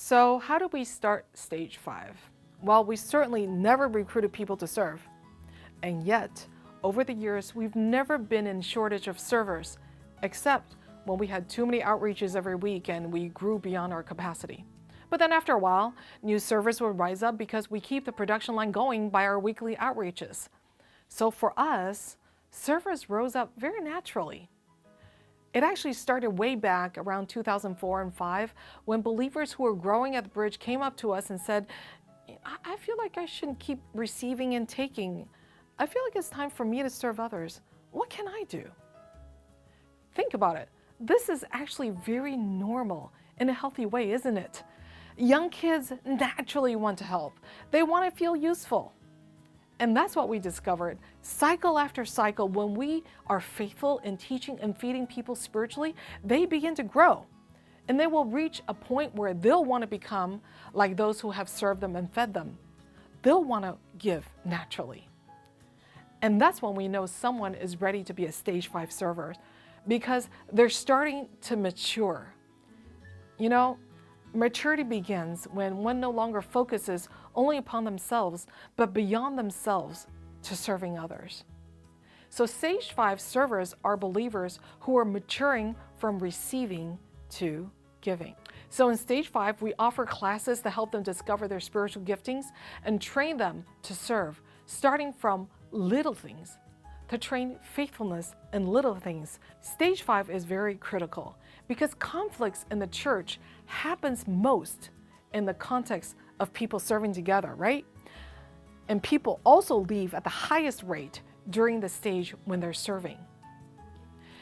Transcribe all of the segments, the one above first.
So how did we start Stage 5? Well, we certainly never recruited people to serve. And yet, over the years, we've never been in shortage of servers, except when we had too many outreaches every week and we grew beyond our capacity. But then after a while, new servers would rise up because we keep the production line going by our weekly outreaches. So for us, servers rose up very naturally. It actually started way back around 2004 and 5 when believers who were growing at the bridge came up to us and said, I feel like I shouldn't keep receiving and taking. I feel like it's time for me to serve others. What can I do? Think about it. This is actually very normal in a healthy way, isn't it? Young kids naturally want to help. They want to feel useful. And that's what we discovered. Cycle after cycle, when we are faithful in teaching and feeding people spiritually, they begin to grow. And they will reach a point where they'll want to become like those who have served them and fed them. They'll want to give naturally. And that's when we know someone is ready to be a Stage 5 server, because they're starting to mature. You know, maturity begins when one no longer focuses only upon themselves, but beyond themselves to serving others. So Stage 5 servers are believers who are maturing from receiving to giving. So in Stage 5, we offer classes to help them discover their spiritual giftings and train them to serve, starting from little things, to train faithfulness in little things. Stage 5 is very critical because conflicts in the church happens most in the context of people serving together, right? And people also leave at the highest rate during the stage when they're serving.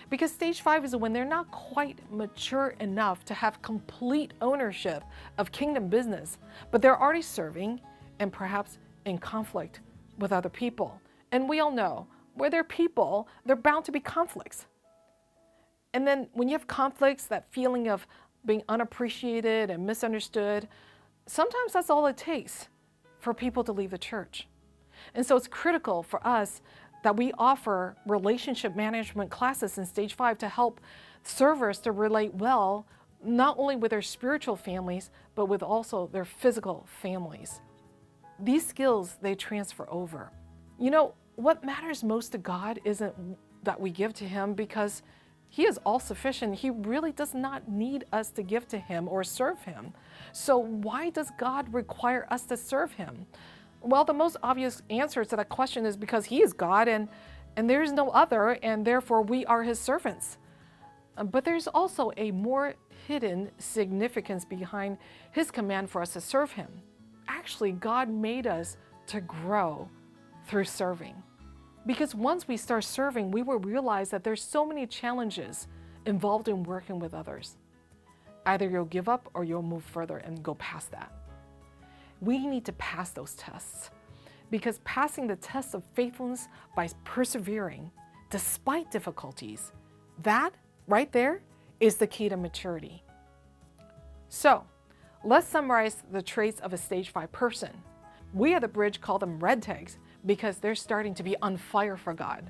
Because Stage 5 is when they're not quite mature enough to have complete ownership of kingdom business, but they're already serving and perhaps in conflict with other people. And we all know, where there are people, there are bound to be conflicts. And then when you have conflicts, that feeling of being unappreciated and misunderstood, sometimes that's all it takes for people to leave the church. And so it's critical for us that we offer relationship management classes in Stage 5 to help servers to relate well, not only with their spiritual families, but with also their physical families. These skills, they transfer over. You know, what matters most to God isn't that we give to Him, because He is all-sufficient. He really does not need us to give to Him or serve Him. So why does God require us to serve Him? Well, the most obvious answer to that question is because He is God and there is no other, and therefore we are His servants. But there's also a more hidden significance behind His command for us to serve Him. Actually, God made us to grow through serving. Because once we start serving, we will realize that there's so many challenges involved in working with others. Either you'll give up or you'll move further and go past that. We need to pass those tests, because passing the test of faithfulness by persevering despite difficulties, that right there is the key to maturity. So let's summarize the traits of a Stage 5 person. We at the Bridge call them red tags because they're starting to be on fire for God.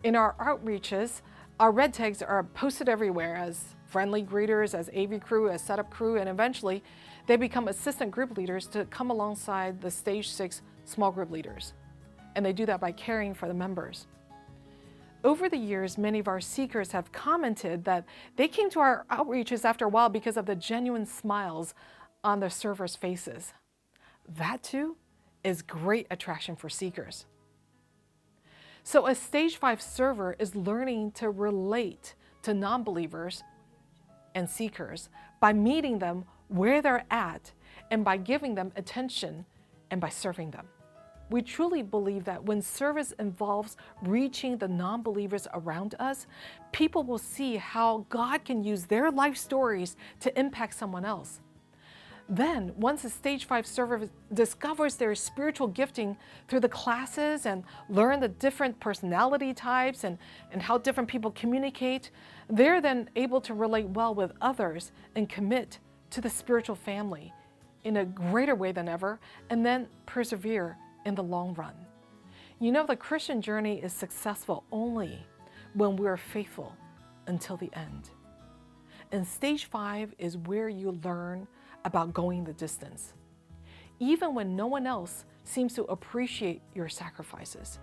In our outreaches, our red tags are posted everywhere as friendly greeters, as AV crew, as setup crew, and eventually they become assistant group leaders to come alongside the Stage 6 small group leaders. And they do that by caring for the members. Over the years, many of our seekers have commented that they came to our outreaches after a while because of the genuine smiles on the servers' faces. That too is great attraction for seekers. So a Stage 5 server is learning to relate to non-believers and seekers by meeting them where they're at and by giving them attention and by serving them. We truly believe that when service involves reaching the non-believers around us, people will see how God can use their life stories to impact someone else. Then, once a Stage 5 server discovers their spiritual gifting through the classes and learn the different personality types and how different people communicate, they're then able to relate well with others and commit to the spiritual family in a greater way than ever, and then persevere in the long run. You know, the Christian journey is successful only when we are faithful until the end. And Stage 5 is where you learn about going the distance, even when no one else seems to appreciate your sacrifices.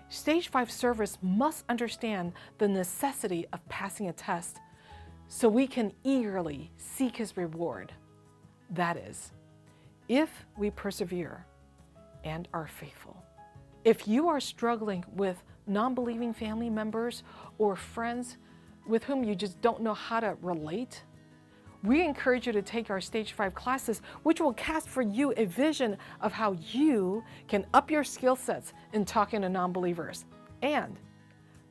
Stage 5 servers must understand the necessity of passing a test so we can eagerly seek His reward. That is, if we persevere and are faithful. If you are struggling with non-believing family members or friends with whom you just don't know how to relate, we encourage you to take our Stage 5 classes, which will cast for you a vision of how you can up your skill sets in talking to non-believers. And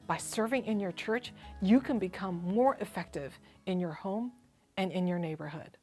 by serving in your church, you can become more effective in your home and in your neighborhood.